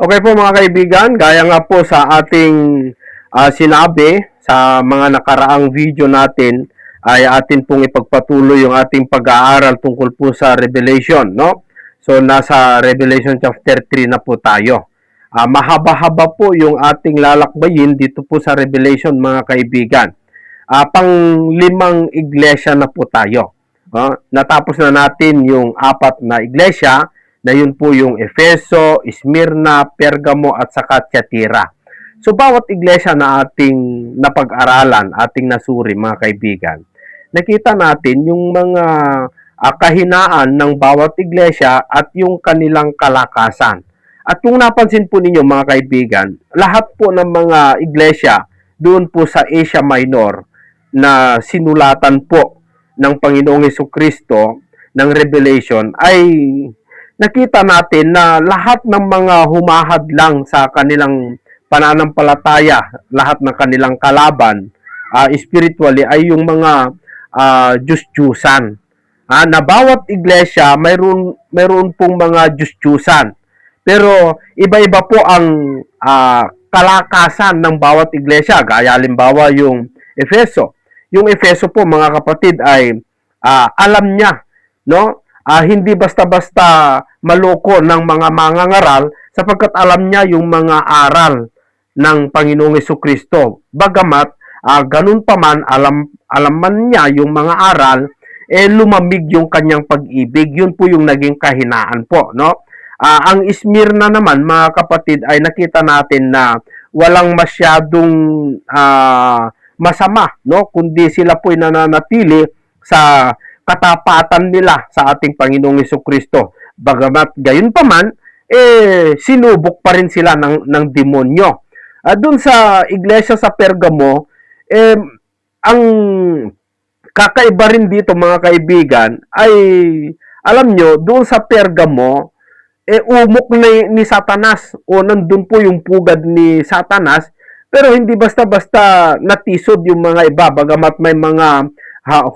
Okay po mga kaibigan, gaya nga po sa ating sinabi sa mga nakaraang video natin ay atin pong ipagpatuloy yung ating pag-aaral tungkol po sa Revelation, no? So nasa Revelation chapter 3 na po tayo. Mahaba-haba po yung ating lalakbayin dito po sa Revelation mga kaibigan. Pang-limang iglesia na po tayo. Natapos na natin yung 4 na iglesia, na yun po yung Efeso, Smyrna, Pergamo at saka Thyatira. So bawat iglesia na ating napag-aralan, ating nasuri mga kaibigan, nakita natin yung mga kahinaan ng bawat iglesia at yung kanilang kalakasan. At kung napansin po ninyo mga kaibigan, lahat po ng mga iglesia doon po sa Asia Minor na sinulatan po ng Panginoong Hesukristo ng Revelation ay nakita natin na lahat ng mga humahadlang sa kanilang pananampalataya, lahat ng kanilang kalaban spiritually ay yung mga Diyos-Diyusan. Na bawat iglesia mayroon pong mga Diyos-Diyusan. Pero iba-iba po ang kalakasan ng bawat iglesia. Gaya halimbawa yung Efeso. Yung Efeso po mga kapatid ay alam niya, no? Hindi basta-basta maloko ng mga mangangaral sapagkat alam niya yung mga aral ng Panginoong Hesukristo. Bagamat, ganun pa man, alam man niya yung mga aral, lumamig yung kanyang pag-ibig. Yun po yung naging kahinaan po, no? Ang Smyrna naman, mga kapatid, ay nakita natin na walang masyadong masama, no? Kundi sila po'y nananatili sa katapatan nila sa ating Panginoong Hesukristo. Bagamat gayon pa man, sinubok pa rin sila ng demonyo. Doon sa iglesia sa Pergamo, ang kakaiba rin dito mga kaibigan ay, alam nyo, doon sa Pergamo, umok ni Satanas o nandun po yung pugad ni Satanas, pero hindi basta-basta natisod yung mga iba, bagamat may mga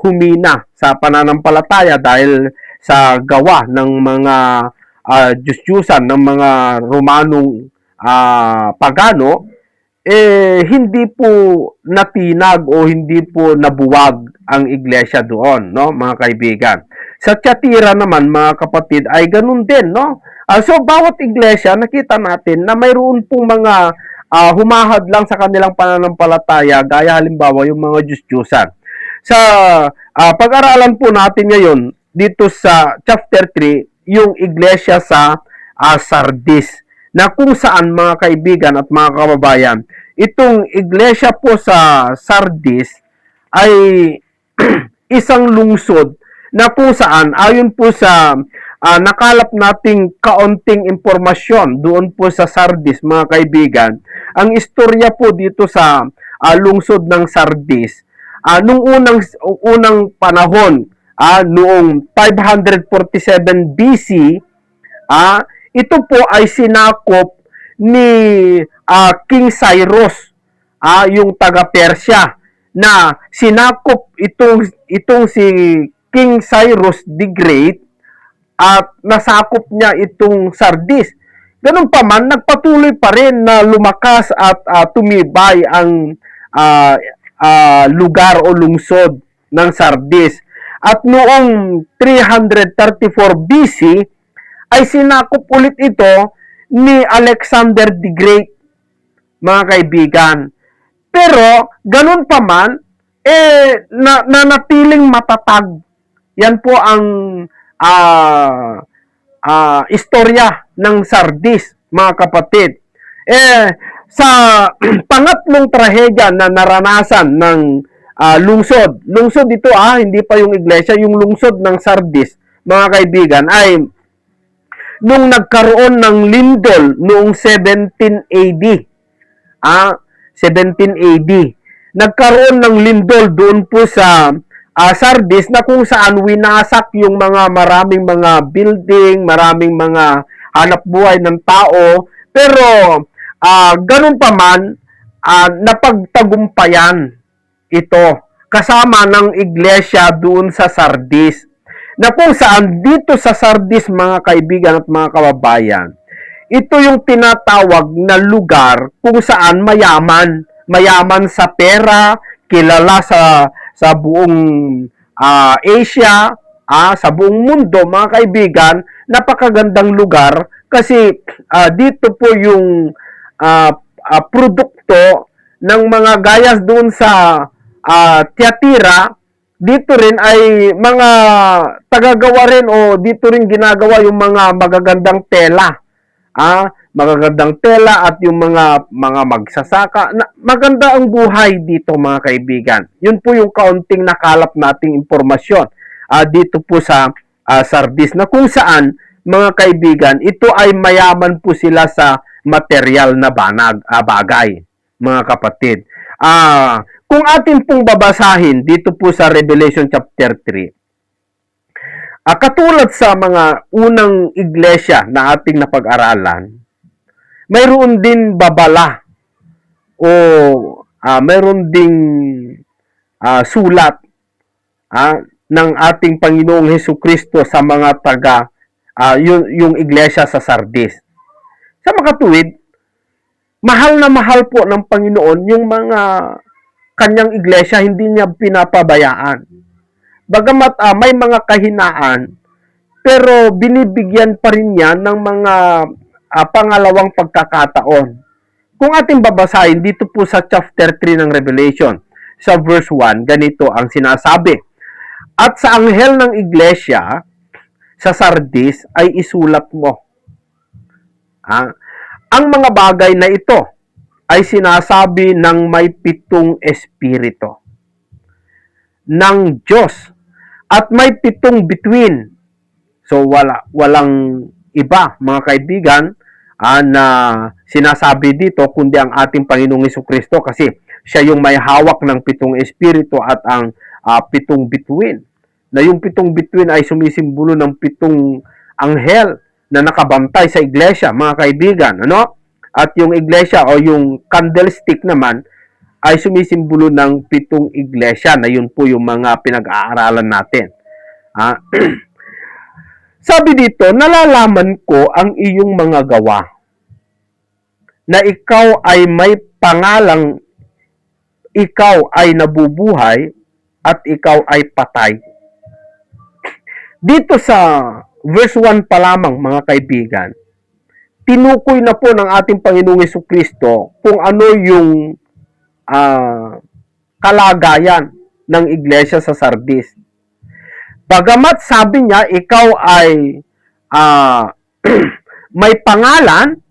humina sa pananampalataya dahil sa gawa ng mga Diyos-Diyusan, ng mga Romanong pagano, hindi po natinag o hindi po nabuwag ang iglesia doon, no, mga kaibigan. Sa Thyatira naman, mga kapatid, ay ganun din, no? So, bawat iglesia, nakita natin na mayroon pong mga humahad lang sa kanilang pananampalataya, gaya halimbawa yung mga Diyos-Diyusan. Sa pag-aralan po natin ngayon dito sa chapter 3, yung iglesia sa Sardis, na kung saan mga kaibigan at mga kababayan, itong iglesia po sa Sardis ay isang lungsod na kung saan ayon po sa nakalap nating kaunting impormasyon doon po sa Sardis mga kaibigan, ang istorya po dito sa lungsod ng Sardis nung unang panahon, noong 547 BC, ito po ay sinakop ni King Cyrus, yung taga-Persia, na sinakop itong si King Cyrus the Great at nasakop niya itong Sardis. Ganun pa man, nagpatuloy pa rin na lumakas at tumibay ang lugar o lungsod ng Sardis. At noong 334 BC ay sinakop ulit ito ni Alexander the Great, mga kaibigan. Pero ganun pa man, nanatiling matatag. Yan po ang istorya ng Sardis, mga kapatid. Sa pangatlong trahedya na naranasan ng lungsod ito hindi pa yung iglesia, yung lungsod ng Sardis, mga kaibigan, ay nung nagkaroon ng lindol noong 17 AD. 17 AD. Nagkaroon ng lindol doon po sa Sardis na kung saan winasak yung maraming mga building, maraming mga hanap buhay ng tao, pero ganun pa man, napagtagumpayan ito kasama ng iglesia doon sa Sardis, na kung saan dito sa Sardis mga kaibigan at mga kababayan, ito yung tinatawag na lugar kung saan mayaman. Mayaman sa pera, kilala sa buong Asia, sa buong mundo, mga kaibigan, napakagandang lugar kasi dito po yung produkto ng mga gayas doon sa Tiatira. Dito rin ay mga tagagawa rin o dito rin ginagawa yung mga magagandang tela. Magagandang tela at yung mga magsasaka. Maganda ang buhay dito, mga kaibigan. Yun po yung kaunting nakalap nating impormasyon dito po sa Sardis, na kung saan, mga kaibigan, ito ay mayaman po sila sa material na bagay, mga kapatid. Kung atin pong babasahin dito po sa Revelation chapter 3, katulad sa mga unang iglesia na ating napag-aralan, mayroon din babala o mayroon ding sulat ng ating Panginoong Hesukristo sa mga yung iglesia sa Sardis. Sa makatuwid, mahal na mahal po ng Panginoon yung mga kanyang iglesia, hindi niya pinapabayaan. Bagamat may mga kahinaan, pero binibigyan pa rin niya ng mga pangalawang pagkakataon. Kung ating babasahin dito po sa chapter 3 ng Revelation, sa verse 1, ganito ang sinasabi. At sa anghel ng iglesia sa Sardis ay isulat mo. Ang mga bagay na ito ay sinasabi ng may 7 espiritu ng Diyos at may 7 bituin. So walang iba, mga kaibigan, na sinasabi dito kundi ang ating Panginoong Hesukristo, kasi siya yung may hawak ng 7 espiritu at ang 7 bituin. Na yung 7 bituin ay sumisimbolo ng 7 anghel na nakabantay sa iglesia, mga kaibigan. At yung iglesia o yung candlestick naman ay sumisimbolo ng 7 iglesia, na yun po yung mga pinag-aaralan natin. Sabi dito, nalalaman ko ang iyong mga gawa, na ikaw ay may pangalang ikaw ay nabubuhay at ikaw ay patay. Dito sa verse 1 pa lamang, mga kaibigan, tinukoy na po ng ating Panginoong Hesukristo kung ano yung kalagayan ng iglesia sa Sardis. Bagamat sabi niya, ikaw ay may pangalan,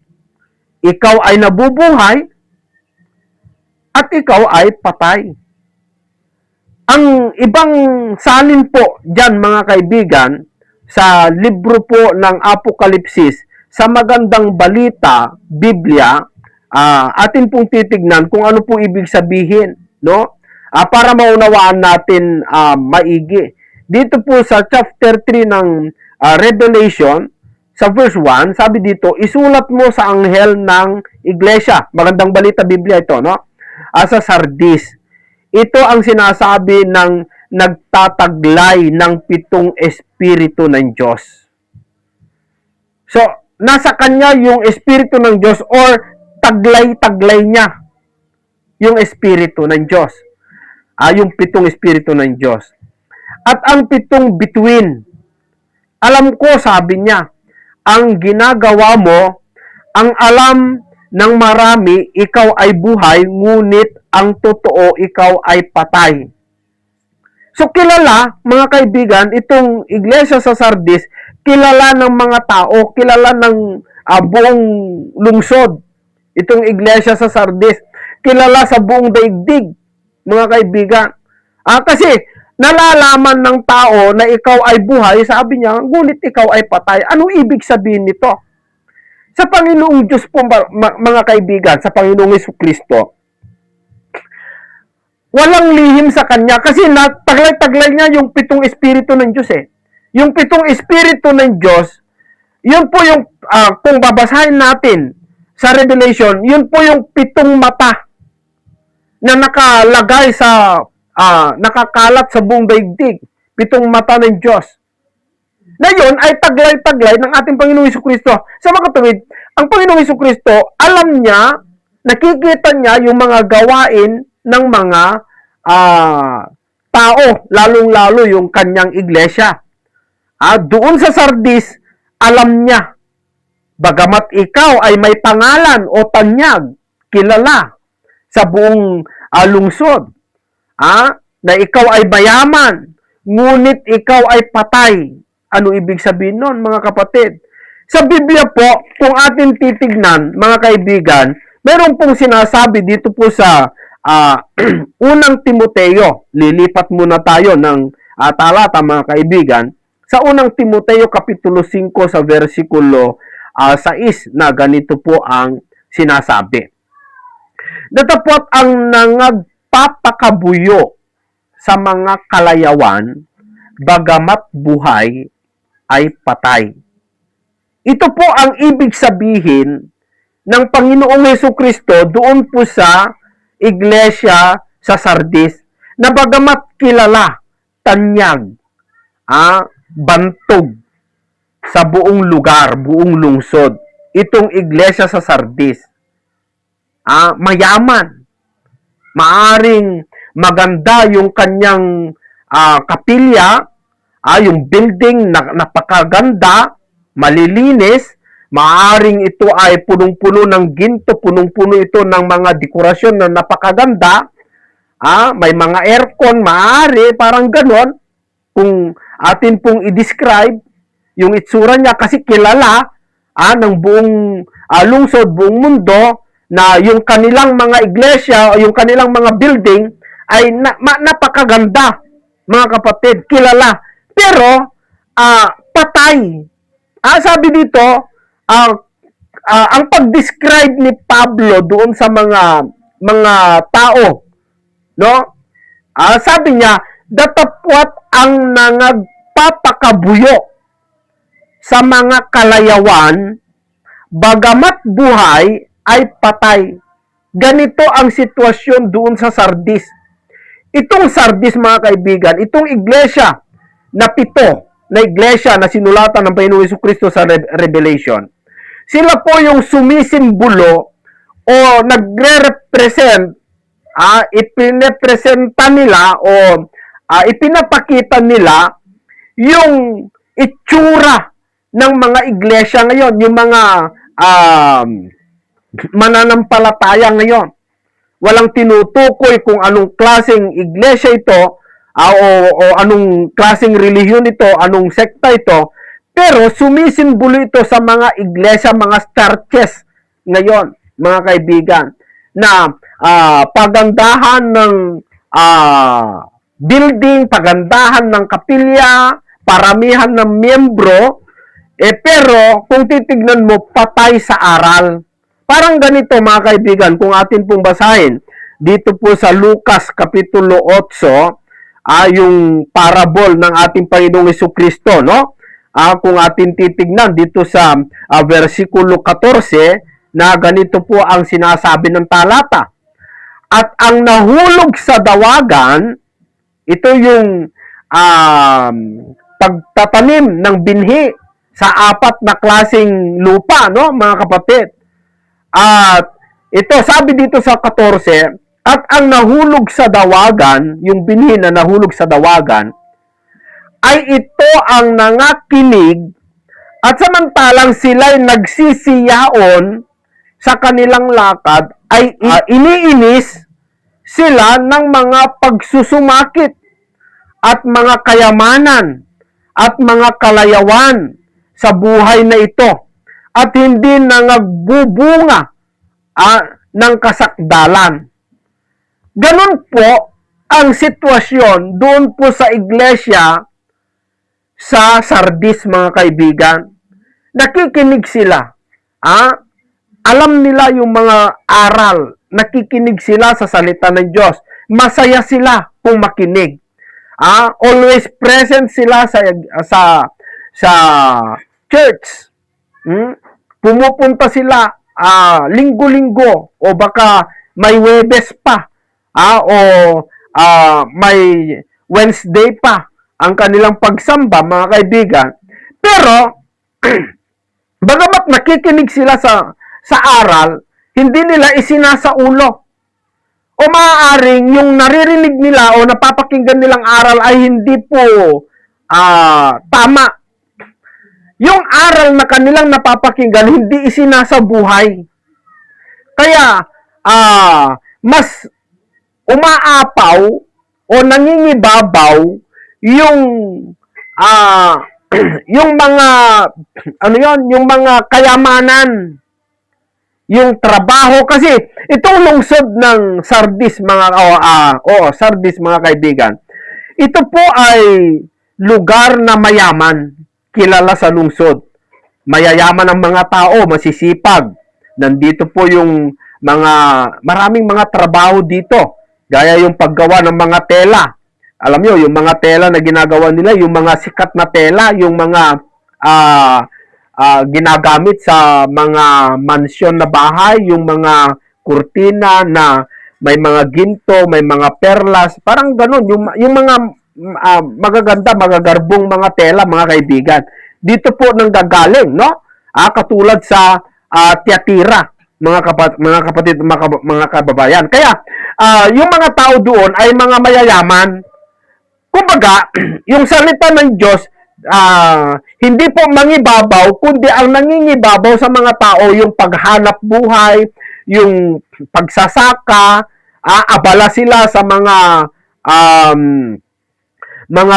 ikaw ay nabubuhay, at ikaw ay patay. Ang ibang salin po dyan, mga kaibigan, sa libro po ng Apokalipsis, sa magandang balita, Biblia, atin pong titignan kung ano po ibig sabihin, no? Para maunawaan natin maigi. Dito po sa chapter 3 ng Revelation, sa verse 1, sabi dito, isulat mo sa anghel ng iglesia. Magandang balita, Biblia ito, no? Sa Sardis. Ito ang sinasabi ng nagtataglay ng 7 espiritu ng Diyos. So, nasa kanya yung espiritu ng Diyos, or taglay-taglay niya yung espiritu ng Diyos. Yung 7 espiritu ng Diyos. At ang 7 bituin, alam ko, sabi niya, ang ginagawa mo, ang alam ng marami, ikaw ay buhay, ngunit ang totoo, ikaw ay patay. So kilala, mga kaibigan, itong iglesia sa Sardis, kilala ng mga tao, kilala ng buong lungsod. Itong iglesia sa Sardis, kilala sa buong daigdig, mga kaibigan. Kasi nalalaman ng tao na ikaw ay buhay, sabi niya, ngunit ikaw ay patay. Anong ibig sabihin nito? Sa Panginoong Diyos po, mga kaibigan, sa Panginoong Hesukristo, walang lihim sa Kanya kasi taglay-taglay niya yung 7 espiritu ng Diyos eh. Yung 7 espiritu ng Diyos, yun po yung, kung babasahin natin sa Revelation, yun po yung 7 mata na nakalagay sa, nakakalat sa buong daigdig. 7 mata ng Diyos. Na yun ay taglay-taglay ng ating Panginoong Hesukristo. Sa makatuwid, ang Panginoong Hesukristo, alam niya, nakikita niya yung mga gawain ng mga tao, lalong-lalo yung kanyang iglesia. Doon sa Sardis, alam niya, bagamat ikaw ay may pangalan o tanyag, kilala sa buong lungsod, na ikaw ay mayaman, ngunit ikaw ay patay. Ano ibig sabihin nun, mga kapatid? Sa Biblia po, kung atin titignan, mga kaibigan, meron pong sinasabi dito po sa unang Timoteo. Lilipat muna tayo ng talata, mga kaibigan. Sa unang Timoteo, Kapitulo 5, sa versikulo 6, na ganito po ang sinasabi. Datapot ang nangagpapakabuyo sa mga kalayawan, bagamat buhay ay patay. Ito po ang ibig sabihin ng Panginoong Hesukristo doon po sa iglesia sa Sardis, na bagamat kilala, tanyag, bantog sa buong lugar, buong lungsod, itong iglesia sa Sardis, mayaman, maaring maganda yung kanyang kapilya, yung building na napakaganda, malilinis, maaring ito ay punong-puno ng ginto, punong-puno ito ng mga dekorasyon na napakaganda, may mga aircon, maaari, parang ganon, kung atin pong i-describe yung itsura niya, kasi kilala ng buong lungsod, buong mundo, na yung kanilang mga iglesia o yung kanilang mga building ay napakaganda, mga kapatid, kilala. Pero, patay. Sabi dito, ang pag-describe ni Pablo doon sa mga tao, no? Sabi niya, datapwat ang nangagpapakabuyo sa mga kalayawan, bagamat buhay ay patay. Ganito ang sitwasyon doon sa Sardis. Itong Sardis, mga kaibigan, itong iglesia na 7 na iglesia na sinulatan ng Panginoong Hesukristo sa Revelation, sila po yung sumisimbolo o nagre-represent, ipinapresenta nila o ipinapakita nila yung itsura ng mga iglesia ngayon, yung mga mananampalataya ngayon. Walang tinutukoy kung anong klaseng iglesia ito, o anong klaseng relihiyon ito, anong sekta ito, pero sumisimbolo ito sa mga iglesia, mga churches ngayon, mga kaibigan, na pagandahan ng building, pagandahan ng kapilya, paramihan ng miyembro, pero kung titignan mo, patay sa aral. Parang ganito, mga kaibigan, kung atin pong basahin, dito po sa Lucas Kapitulo 8, yung parable ng ating Panginoong Hesukristo, no? Kung atin titignan dito sa versikulo 14, na ganito po ang sinasabi ng talata. At ang nahulog sa dawagan, ito yung pagtatanim ng binhi sa 4 na klaseng lupa, no, mga kapatid. At ito, sabi dito sa 14, at ang nahulog sa dawagan, yung binhi na nahulog sa dawagan, ay ito ang nangakinig, at samantalang sila'y nagsisiyaon sa kanilang lakad, ay iniinis sila ng mga pagsusumakit at mga kayamanan at mga kalayawan sa buhay na ito, at hindi nangagbubunga ng kasakdalan. Ganun po ang sitwasyon doon po sa iglesia sa Sardis, mga kaibigan. Nakikinig sila. Alam nila yung mga aral. Nakikinig sila sa salita ng Diyos. Masaya sila kung makinig. Always present sila sa church. Pumupunta sila linggo-linggo o baka may Webes pa. May Wednesday pa ang kanilang pagsamba, mga kaibigan. Pero Bagamat nakikinig sila sa aral, hindi nila isinasaulo. O maaaring yung naririnig nila o napapakinggan nilang aral ay hindi po tama. Yung aral na kanilang napapakinggan, hindi isinasabuhay. Kaya, mas umaapaw o nangingibabaw yung yung mga yung mga kayamanan, yung trabaho, kasi itong lungsod ng Sardis Sardis mga kaibigan, ito po ay lugar na mayaman, kilala sa lungsod. Mayayaman ang mga tao, masisipag. Nandito po yung maraming mga trabaho dito, gaya yung paggawa ng mga tela. Alam nyo, yung mga tela na ginagawa nila, yung mga sikat na tela, yung mga ginagamit sa mga mansyon na bahay, yung mga kurtina na may mga ginto, may mga perlas, parang ganun, yung mga magaganda, magagarbong mga tela, mga kaibigan. Dito po nang gagaling, no? Katulad sa Tiatira, mga kapatid, mga kababayan. Kaya, yung mga tao doon ay mga mayayaman. Kumbaga, yung salita ng Diyos, hindi po mangibabaw, kundi ang nangingibabaw sa mga tao yung paghanap buhay, yung pagsasaka, abala sila sa mga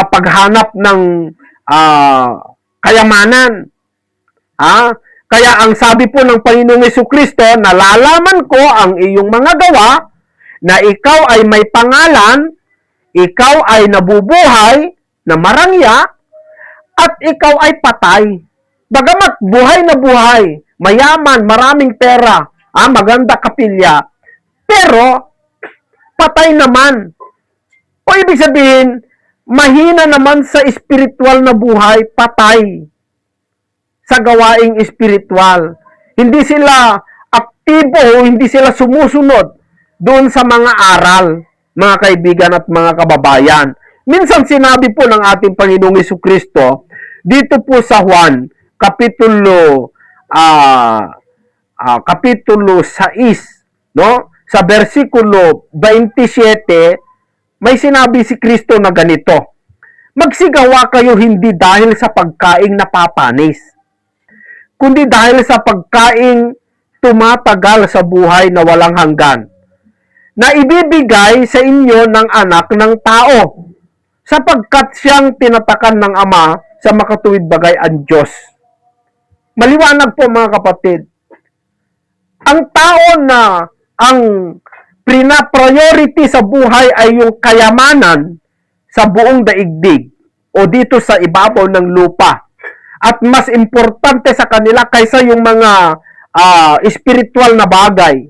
paghanap ng kayamanan. Kaya ang sabi po ng Panginoong Jesucristo, nalalaman ko ang iyong mga gawa, na ikaw ay may pangalan, ikaw ay nabubuhay na marangya, at ikaw ay patay. Bagamat buhay na buhay, mayaman, maraming pera, maganda kapilya, pero patay naman. O ibig sabihin, mahina naman sa espiritual na buhay, patay sa gawaing espiritual. Hindi sila aktibo, hindi sila sumusunod doon sa mga aral, mga kaibigan at mga kababayan. Minsan sinabi po ng ating Panginoong Jesucristo dito po sa Juan kapitulo 6, no? Sa bersikulo 27, may sinabi si Kristo na ganito: magsigawa kayo hindi dahil sa pagkaing napapanis, kundi dahil sa pagkaing tumatagal sa buhay na walang hanggan, na ibibigay sa inyo ng anak ng tao, sapagkat siyang tinatakan ng Ama sa makatuwid bagay ang Diyos. Maliwanag po mga kapatid, ang tao na ang priority sa buhay ay yung kayamanan sa buong daigdig o dito sa ibabaw ng lupa. At mas importante sa kanila kaysa yung mga spiritual na bagay.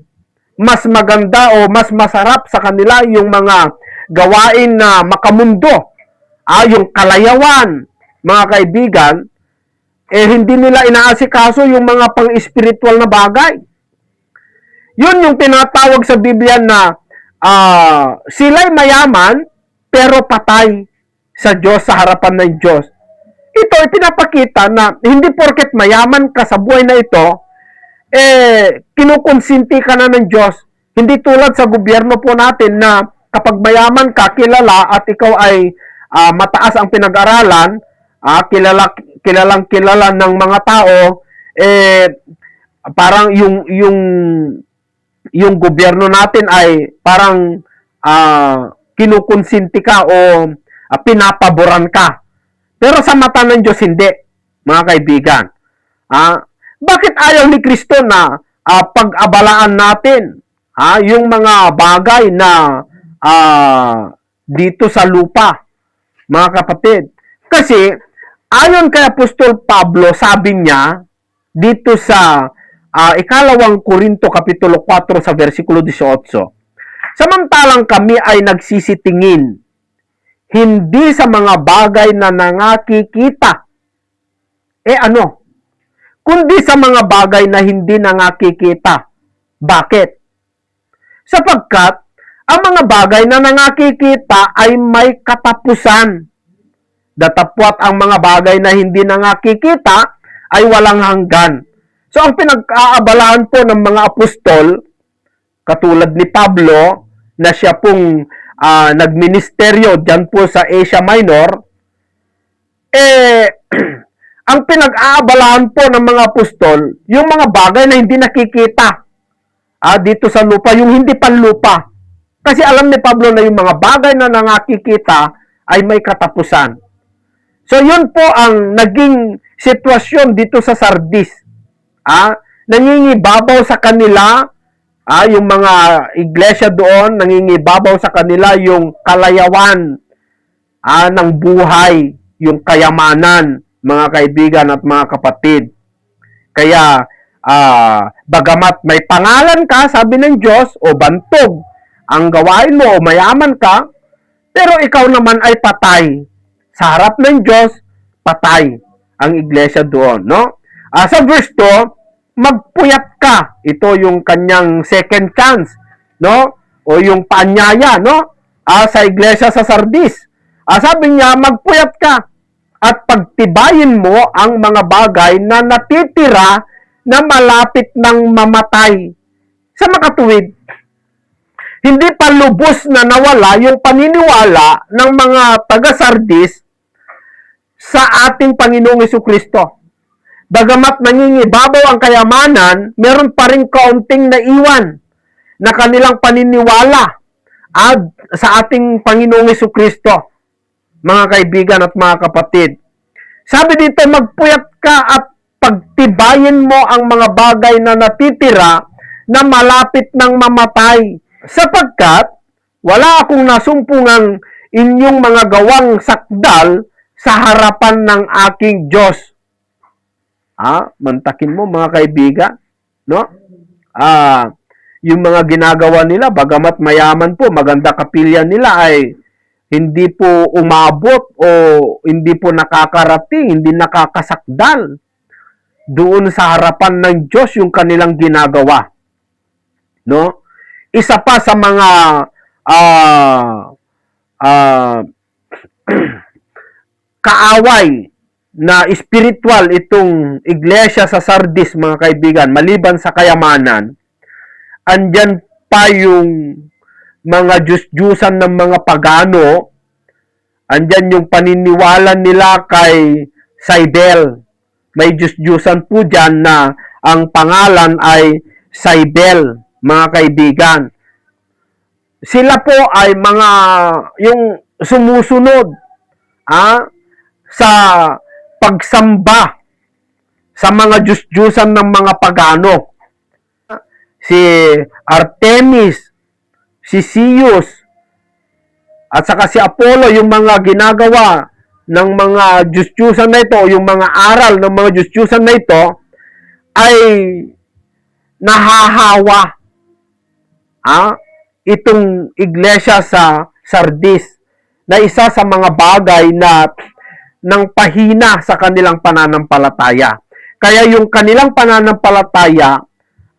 Mas maganda o mas masarap sa kanila yung mga gawain na makamundo. Yung kalayawan, mga kaibigan, hindi nila inaasikaso yung mga pang-spiritual na bagay. Yun yung tinatawag sa Biblia na sila'y mayaman pero patay sa Diyos, sa harapan ng Diyos. Ito ay pinapakita na hindi porket mayaman ka sa buhay na ito, kinukonsinti ka na ng Diyos. Hindi tulad sa gobyerno po natin na kapag mayaman ka, kilala at ikaw ay mataas ang pinag-aralan, kilalang kilala ng mga tao, parang yung gobyerno natin ay parang kinukonsinti ka o pinapaboran ka. Pero sa mata ng Diyos, hindi, mga kaibigan. Bakit ayaw ni Kristo na pag-abalaan natin yung mga bagay na dito sa lupa, mga kapatid? Kasi, ayon kay Apostol Pablo, sabi niya, dito sa ikalawang Korinto kapitulo 4 sa versikulo 18, samantalang kami ay nagsisitingin, hindi sa mga bagay na nangakikita, kundi sa mga bagay na hindi nangakikita. Bakit? Sapagkat ang mga bagay na nangakikita ay may katapusan. Datapwat ang mga bagay na hindi nangakikita ay walang hanggan. So ang pinag-aabalahan po ng mga apostol, katulad ni Pablo, na siya pong nagministeryo dyan po sa Asia Minor, ang pinag-aabalahan po ng mga apostol, yung mga bagay na hindi nakikita dito sa lupa, yung hindi panlupa. Kasi alam ni Pablo na yung mga bagay na nakikita ay may katapusan. So yun po ang naging sitwasyon dito sa Sardis. Nangingibabaw sa kanila, yung mga iglesia doon, nangingibabaw sa kanila yung kalayawan ng buhay, yung kayamanan, mga kaibigan at mga kapatid. Kaya, bagamat may pangalan ka, sabi ng Diyos, o bantog ang gawain mo, o mayaman ka, pero ikaw naman ay patay. Sa harap ng Diyos, patay ang iglesia doon, no? Sa verse 2, magpuyat ka. Ito yung kanyang second chance, no? O yung paanyaya, no? Sa iglesia sa Sardis. Sabi niya, magpuyat ka at pagtibayin mo ang mga bagay na natitira na malapit ng mamatay. Sa makatuwid, hindi pa lubos na nawala yung paniniwala ng mga taga-Sardis sa ating Panginoong Jesucristo. Bagamat nangingibabaw ang kayamanan, meron pa rin kaunting naiwan na kanilang paniniwala sa ating Panginoong Jesucristo, mga kaibigan at mga kapatid. Sabi dito, magpuyat ka at pagtibayin mo ang mga bagay na natitira na malapit ng mamatay, sapagkat wala akong nasumpungang inyong mga gawang sakdal sa harapan ng aking Diyos. Mantakin mo mga kaibigan, no? Yung mga ginagawa nila, bagamat mayaman po, maganda kapilya nila, ay hindi po umabot o hindi po nakakarating, hindi nakakasakdal doon sa harapan ng Diyos yung kanilang ginagawa, no? Isa pa sa mga kaaway na spiritual itong iglesia sa Sardis, mga kaibigan, maliban sa kayamanan, andyan pa yung mga Diyos-Diyusan ng mga pagano, andyan yung paniniwala nila kay Cybele. May Diyos-Diyusan po dyan na ang pangalan ay Cybele, mga kaibigan. Sila po ay mga yung sumusunod sa pagsamba sa mga Diyos-Diyusan ng mga pagano. Si Artemis, si Zeus, at saka si Apollo, yung mga ginagawa ng mga Diyos-Diyusan na ito, yung mga aral ng mga Diyos-Diyusan na ito, ay nahahawa itong iglesia sa Sardis, na isa sa mga bagay na ng pahina sa kanilang pananampalataya. Kaya yung kanilang pananampalataya,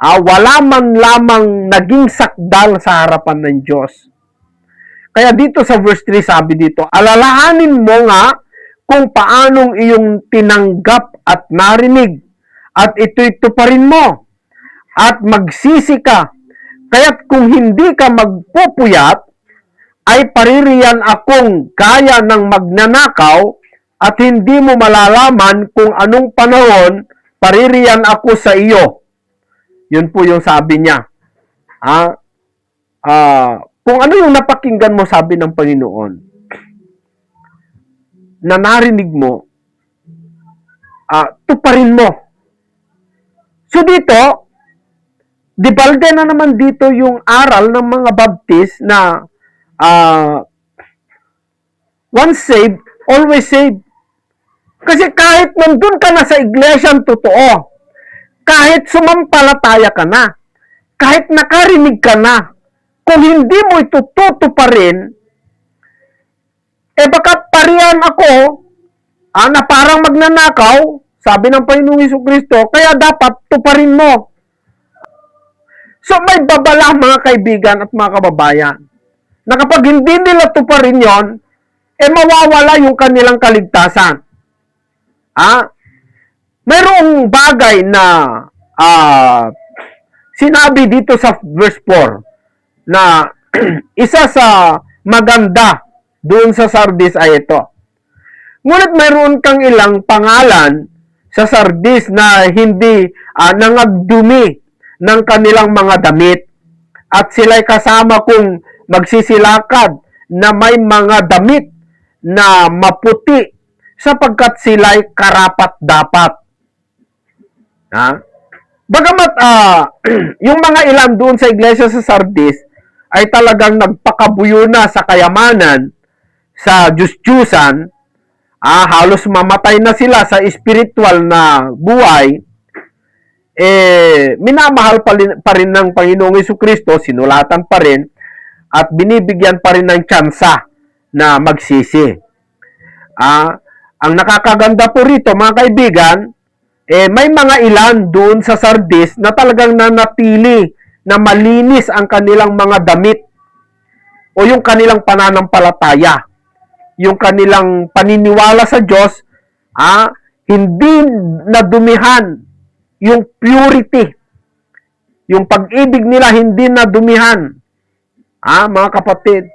wala man lamang naging sakdal sa harapan ng Diyos. Kaya dito sa verse 3, sabi dito, alalahanin mo nga kung paanong iyong tinanggap at narinig, at ito'y tuparin mo, at magsisi ka. Kaya't kung hindi ka magpupuyat, ay paririyan akong gaya ng magnanakaw, at hindi mo malalaman kung anong panahon paririyan ako sa iyo. Yun po yung sabi niya. Kung ano yung napakinggan mo, sabi ng Panginoon, na narinig mo, tuparin mo. So dito, dibalde na naman dito yung aral ng mga Baptist na once saved, always saved. Kasi kahit nandun ka na sa iglesyang totoo, kahit sumampalataya ka na, kahit nakarinig ka na, kung hindi mo ito tutuparin, baka pariyan ako na parang magnanakaw, sabi ng Panginoong Jesucristo, kaya dapat tuparin mo. So may babala, mga kaibigan at mga kababayan, na kapag hindi nila tuparin yon, mawawala yung kanilang kaligtasan. mayroong bagay na sinabi dito sa verse 4 na isa sa maganda doon sa Sardis ay ito. Ngunit mayroon kang ilang pangalan sa Sardis na hindi nangagdumi ng kanilang mga damit at sila'y kasama kong magsisilakad na may mga damit na maputi sapagkat sila'y karapat-dapat. Bagamat yung mga ilan doon sa iglesia sa Sardis ay talagang nagpakabuyo na sa kayamanan, sa Diyos-Diyusan, halos mamatay na sila sa spiritual na buhay, minamahal pa rin ng Panginoong Jesucristo, sinulatan pa rin, at binibigyan pa rin ng tsansa na magsisi. Ang nakakaganda po rito, mga kaibigan, may mga ilan doon sa Sardis na talagang nanatili na malinis ang kanilang mga damit o yung kanilang pananampalataya, yung kanilang paniniwala sa Diyos, hindi nadumihan yung purity, yung pag-ibig nila hindi nadumihan. Mga kapatid,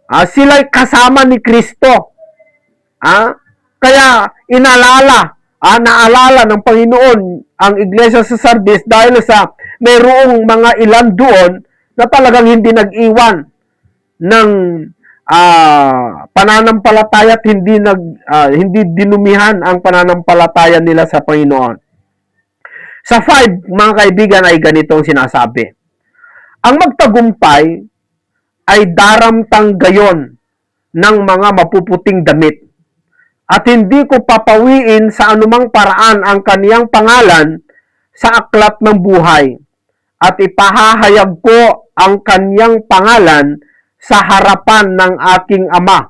sila'y kasama ni Kristo. Kaya naalala ng Panginoon ang iglesia sa Sardis dahil sa mayroong mga ilan doon na talagang hindi nag-iwan ng pananampalataya at hindi dinumihan ang pananampalataya nila sa Panginoon. Sa 5, mga kaibigan, ay ganitong sinasabi. Ang magtagumpay ay daramtang gayon ng mga mapuputing damit at hindi ko papawiin sa anumang paraan ang kaniyang pangalan sa aklat ng buhay at ipahahayag ko ang kaniyang pangalan sa harapan ng aking Ama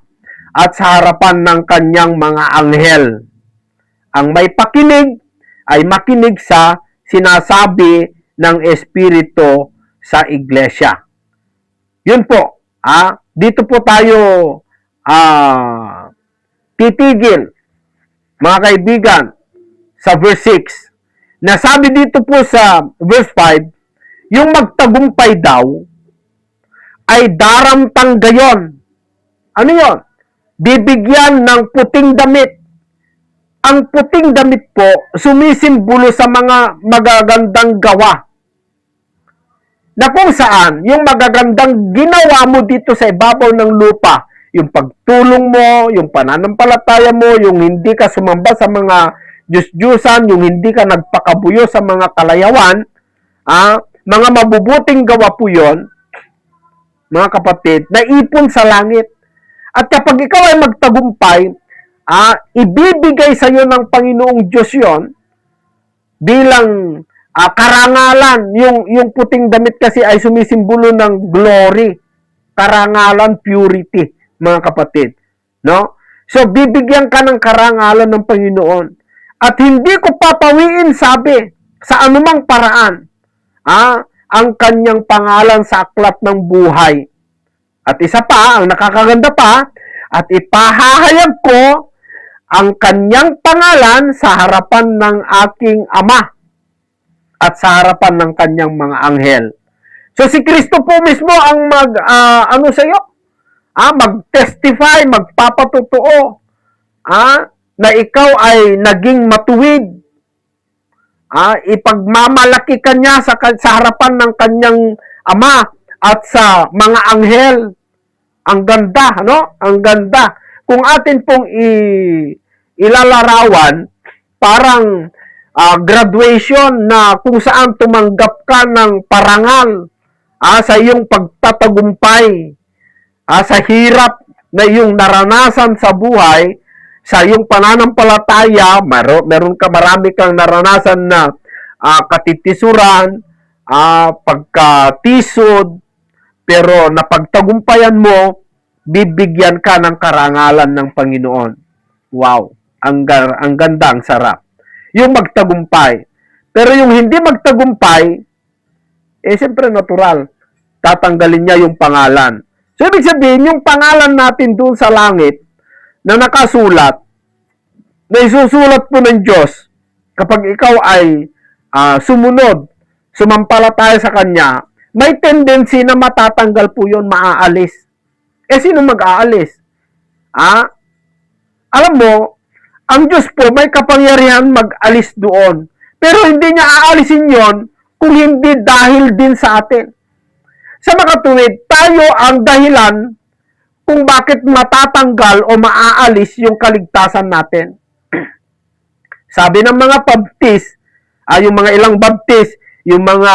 at sa harapan ng kaniyang mga anghel. Ang may pakinig ay makinig sa sinasabi ng Espiritu sa iglesia. Yun po. Dito po tayo titigil, mga kaibigan, sa verse 6. Nasabi dito po sa verse 5, yung magtagumpay daw ay daramtang gayon. Ano yun? Bibigyan ng puting damit. Ang puting damit po, sumisimbolo sa mga magagandang gawa. Na kung saan, yung magagandang ginawa mo dito sa ibabaw ng lupa, yung pagtulong mo, yung pananampalataya mo, yung hindi ka sumamba sa mga Diyos-Diyusan, yung hindi ka nagpakabuyo sa mga kalayawan, mga mabubuting gawa po yon, mga kapatid, naipon sa langit. At kapag ikaw ay magtagumpay, ibibigay sa iyo ng Panginoong Diyos yon bilang karangalan. Yung puting damit kasi ay sumisimbolo ng glory, karangalan, purity, mga kapatid. No? So, bibigyan ka ng karangalan ng Panginoon. At hindi ko papawiin, sabi, sa anumang paraan, ang kanyang pangalan sa aklat ng buhay. At isa pa, ang nakakaganda pa, at ipahahayag ko ang kanyang pangalan sa harapan ng aking Ama at sa harapan ng kanyang mga anghel. So si Kristo po mismo ang sa iyo? Mag-testify, magpapatotoo, na ikaw ay naging matuwid. Ipagmamalaki ka niya sa harapan ng kanyang Ama at sa mga anghel. Ang ganda, no? Ang ganda. Kung atin pong ilalarawan, parang graduation na kung saan tumanggap ka ng parangal sa iyong pagtatagumpay, sa hirap na iyong naranasan sa buhay, sa iyong pananampalataya, marami kang naranasan na katitisuran, pagkatisod, pero napagtagumpayan mo, bibigyan ka ng karangalan ng Panginoon. Wow! Ang ganda, ang sarap. Yung magtagumpay. Pero yung hindi magtagumpay, siyempre natural. Tatanggalin niya yung pangalan. So, ibig sabihin, yung pangalan natin doon sa langit, na nakasulat, na isusulat po ng Diyos, kapag ikaw ay sumunod, sumampalataya sa Kanya, may tendency na matatanggal po yun, maaalis. Sino mag-aalis? Alam mo, ang Diyos po may kapangyarihan mag-alis doon. Pero hindi niya aalisin yon kung hindi dahil din sa atin. Sa makatuwid, tayo ang dahilan kung bakit matatanggal o maaalis yung kaligtasan natin. Sabi ng mga baptist, yung mga ilang baptist, yung mga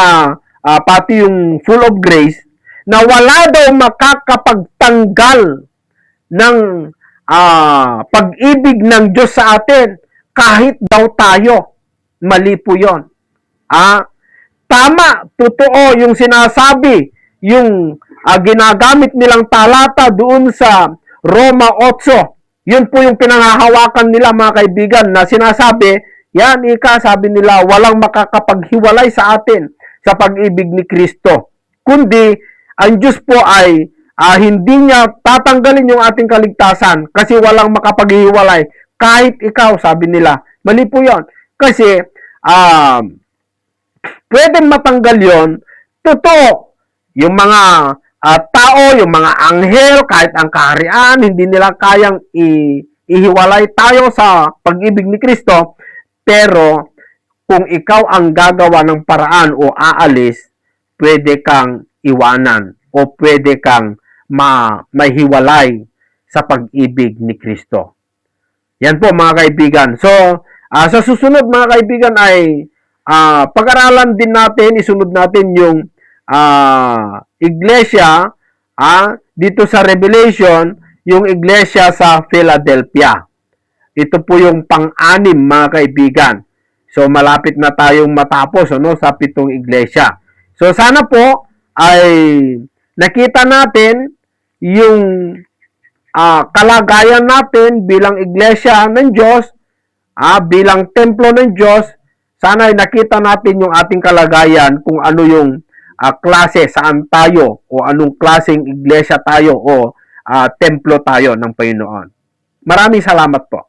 pati yung full of grace, na wala daw makakapagtanggal ng pag-ibig ng Diyos sa atin kahit daw tayo. Mali po yun. Tama, totoo yung sinasabi, yung ginagamit nilang talata doon sa Roma 8. Yun po yung pinanghahawakan nila, mga kaibigan, na sinasabi, yan, sabi nila, walang makakapaghiwalay sa atin sa pag-ibig ni Kristo. Kundi, ang Diyos po ay hindi niya tatanggalin yung ating kaligtasan kasi walang makapaghiwalay. Kahit ikaw, sabi nila. Mali po yun. Kasi, pwedeng matanggal yon. Totoo, yung mga tao, yung mga anghel, kahit ang kaharian, hindi nila kayang ihiwalay tayo sa pag-ibig ni Kristo. Pero, kung ikaw ang gagawa ng paraan o aalis, pwede kang iwanan o pwede kang mahiwalay sa pag-ibig ni Kristo. Yan po, mga kaibigan. So, sa susunod, mga kaibigan, ay pag-aralan din natin, isunod natin yung iglesia dito sa Revelation, yung iglesia sa Philadelphia. Ito po yung pang-anim, mga kaibigan. So, malapit na tayong matapos sa 7 iglesia. So, sana po ay nakita natin yung kalagayan natin bilang iglesia ng Diyos, bilang templo ng Diyos. Sana ay nakita natin yung ating kalagayan kung ano yung klase, saan tayo, o anong klaseng iglesia tayo o templo tayo ng Panginoon. Maraming salamat po.